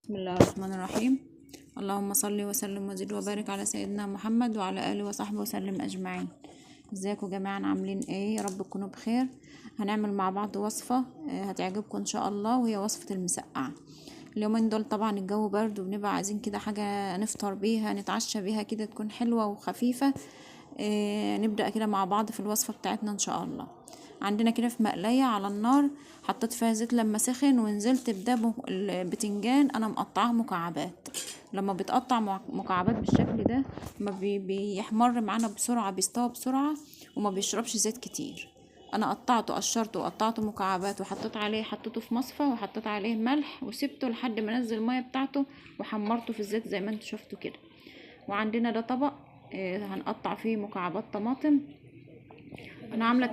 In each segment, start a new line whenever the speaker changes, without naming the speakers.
بسم الله الرحمن الرحيم. اللهم صل وسلم وزد وبارك على سيدنا محمد وعلى اله وصحبه وسلم اجمعين. ازيكم يا جماعه، عاملين ايه؟ يا رب تكونوا بخير. هنعمل مع بعض وصفه هتعجبكم ان شاء الله، وهي وصفه المسقعه. اليومين دول طبعا الجو برد، وبنبقى عايزين كده حاجه نفطر بيها نتعشى بيها كده، تكون حلوه وخفيفه. نبدأ كده مع بعض في الوصفة بتاعتنا ان شاء الله. عندنا كده في مقلاية على النار، حطيت فيها زيت لما سخن، ونزلت بده البتنجان انا مقطعاه مكعبات. لما بيتقطع مكعبات بالشكل ده ما بيحمر معانا بسرعة، بيستوى بسرعة وما بيشربش زيت كتير. انا قطعته، قشرته وقطعته مكعبات، حطيته في مصفى، وحطيت عليه ملح وسبته لحد ما نزل المية بتاعته، وحمرته في الزيت زي ما انتوا شفتوا كده. وعندنا ده طبق هنقطع فيه مكعبات طماطم. انا عامله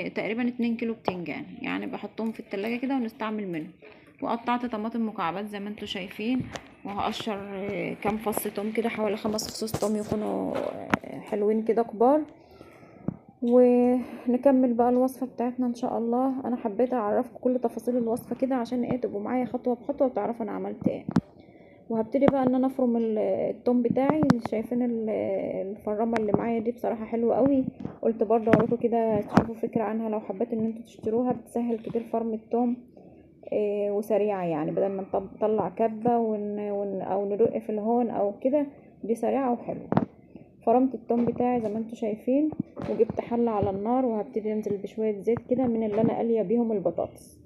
تقريبا 2 كيلو بتنجان، يعني بحطهم في التلاجة كده ونستعمل منهم. وقطعت طماطم مكعبات زي ما انتوا شايفين، وهقشر كام فص توم كده، حوالي 5 فصوص توم يكونوا حلوين كده كبار. ونكمل بقى الوصفه بتاعتنا ان شاء الله. انا حبيت اعرفكم كل تفاصيل الوصفه كده عشان ايه تبقوا معايا خطوه بخطوه وتعرفوا انا عملت ايه. وهبتدي بقى ان انا افرم التوم بتاعي. شايفين الفرامه اللي معايا دي بصراحه حلوه قوي، قلت برضه اوريكم كده تشوفوا فكره عنها لو حبيت ان انتوا تشتروها. بتسهل كتير فرم التوم وسريعه، يعني بدل ما نطلع كبه او ندق في الهون او كده، دي سريعه وحلوه. فرمت التوم بتاعي زي ما انتوا شايفين، وجبت حله على النار، وهبتدي انزل بشويه زيت كده من اللي انا قاليه بيهم البطاطس.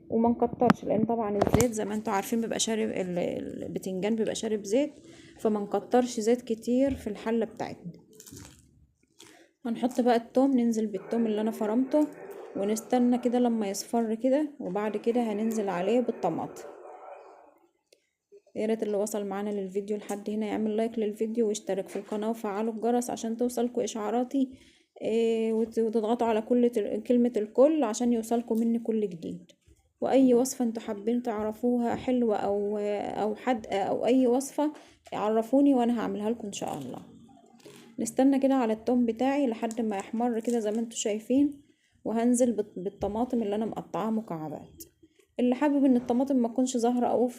وما نكترش، لان طبعا الزيت زي ما انتوا عارفين بيبقى شارب البتنجان، بيبقى شارب زيت، فما نكترش زيت كتير في الحله بتاعتنا. هنحط بقى التوم، ننزل بالتوم اللي انا فرمته، ونستنى كده لما يصفر كده، وبعد كده هننزل عليه بالطماطم. يا ريت اللي وصل معانا للفيديو لحد هنا يعمل لايك للفيديو ويشترك في القناه وفعلوا الجرس عشان توصلكوا اشعاراتي، وتضغطوا على كلمه الكل عشان يوصلكوا مني كل جديد. واي وصفه انتوا حابين تعرفوها حلوه او حادقه او اي وصفه، عرفوني وانا هعملها لكم ان شاء الله. نستنى كده على التوم بتاعي لحد ما يحمر كده زي ما انتوا شايفين، وهنزل بالطماطم اللي انا مقطعاها مكعبات. اللي حابب ان الطماطم ما تكونش ظاهره قوي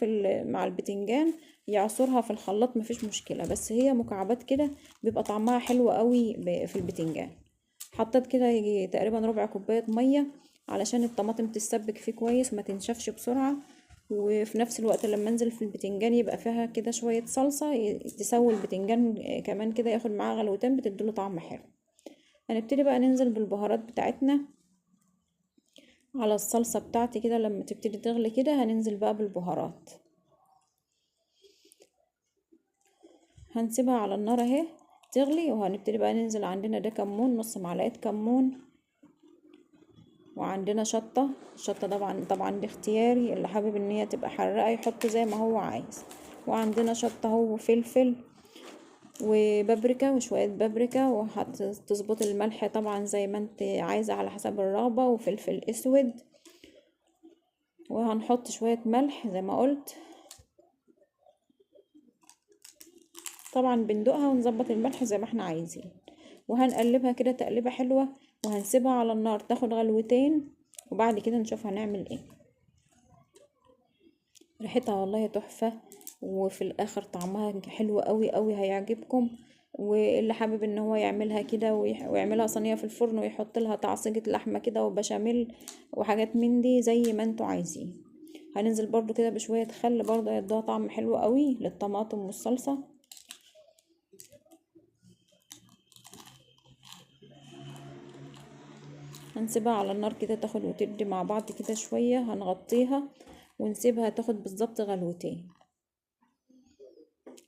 مع البتنجان، يعصرها في الخلاط مفيش مشكله، بس هي مكعبات كده بيبقى طعمها حلو قوي في البتنجان. حطيت كده يجي تقريبا ربع كوبايه ميه علشان الطماطم تتسبك فيه كويس وما تنشفش بسرعه، وفي نفس الوقت لما انزل في البتنجان يبقى فيها كده شويه صلصه تسوي البتنجان كمان كده، ياخد معاه غلوتين بتديله طعم حلو. هنبتدي بقى ننزل بالبهارات بتاعتنا على الصلصة بتاعتي كده. لما تبتدي تغلي كده هننزل بقى بالبهارات، هنسيبها على النار اهي تغلي، وهنبتدي بقى ننزل. عندنا ده كمون، نص معلقة كمون، وعندنا الشطة طبعا دي اختياري، اللي حابب ان هي تبقى حراقة يحط زي ما هو عايز. وعندنا شطة اهو وفلفل وبابريكا وشوية بابريكا، وهتظبط الملح طبعا زي ما انت عايزة على حسب الرغبة، وفلفل اسود، وهنحط شوية ملح زي ما قلت. طبعا بندوقها ونظبط الملح زي ما احنا عايزين، وهنقلبها كده تقليبه حلوه، وهنسيبها على النار تاخد غلوتين، وبعد كده نشوف هنعمل ايه. ريحتها والله تحفه، وفي الاخر طعمها حلو قوي قوي، هيعجبكم. واللي حابب ان هو يعملها كده ويعملها صينيه في الفرن، ويحط لها تعصيجة لحمه كده وبشاميل وحاجات من دي زي ما انتوا عايزين. هننزل برضو كده بشويه خل، برضو هيدوها طعم حلو قوي للطماطم والصلصه. هنسيبها على النار كده تاخد وتدي مع بعض كده شوية، هنغطيها ونسيبها تاخد بالظبط غلوتين.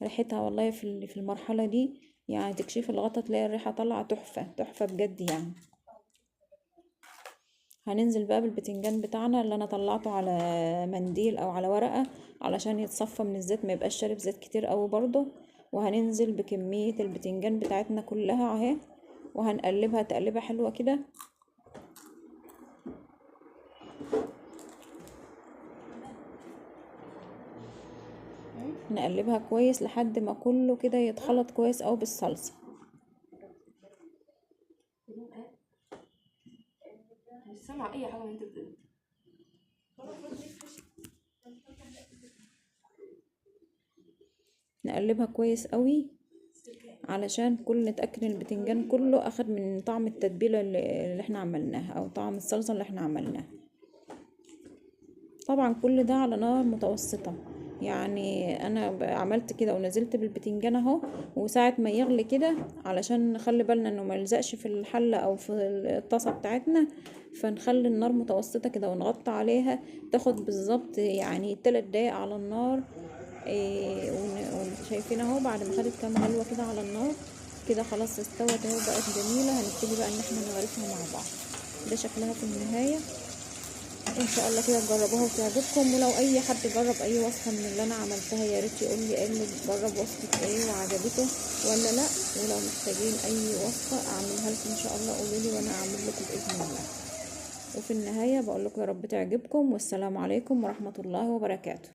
ريحتها والله في المرحلة دي يعني تكشيف الغطا تلاقي الريحة طالعة تحفة تحفة بجد يعني. هننزل بقى بالبتنجان بتاعنا اللي انا طلعته على منديل او على ورقة علشان يتصفى من الزيت، ما يبقاش شارب زيت كتير قوي برضو. وهننزل بكمية البتنجان بتاعتنا كلها اهي، وهنقلبها تقليبة حلوة كده. نقلبها كويس لحد ما كله كده يتخلط كويس او بالصلصة.
مش سامعة أي حاجة من أنت بتقولها.
نقلبها كويس قوي علشان نتأكد ان البتنجان كله اخد من طعم التتبيلة اللي احنا عملناها او طعم الصلصة اللي احنا عملناها. طبعا كل ده على نار متوسطة. يعني انا عملت كده ونزلت بالبتنجان اهو، وساعة ما يغلي كده علشان نخلي بالنا انه ما يلزقش في الحلة او في الطاسة بتاعتنا، فنخلي النار متوسطة كده ونغطي عليها تاخد بالظبط يعني 3 دقايق على النار. شايفين اهو بعد ما خدت كام غلوة كده على النار كده خلاص استوت اهو بقت جميلة. هنبتدي بقى ان احنا نغرفها مع بعض. ده شكلها في النهاية. ان شاء الله كده تجربوها وتعجبكم. ولو اي حد جرب اي وصفه من اللي انا عملتها يا ريت يقول لي جرب وصفه ايه وعجبته ولا لا. ولو محتاجين اي وصفه اعملها لكم ان شاء الله قولوا لي وانا اعمل لكم باذن الله. وفي النهايه بقول لكم يا رب تعجبكم، والسلام عليكم ورحمه الله وبركاته.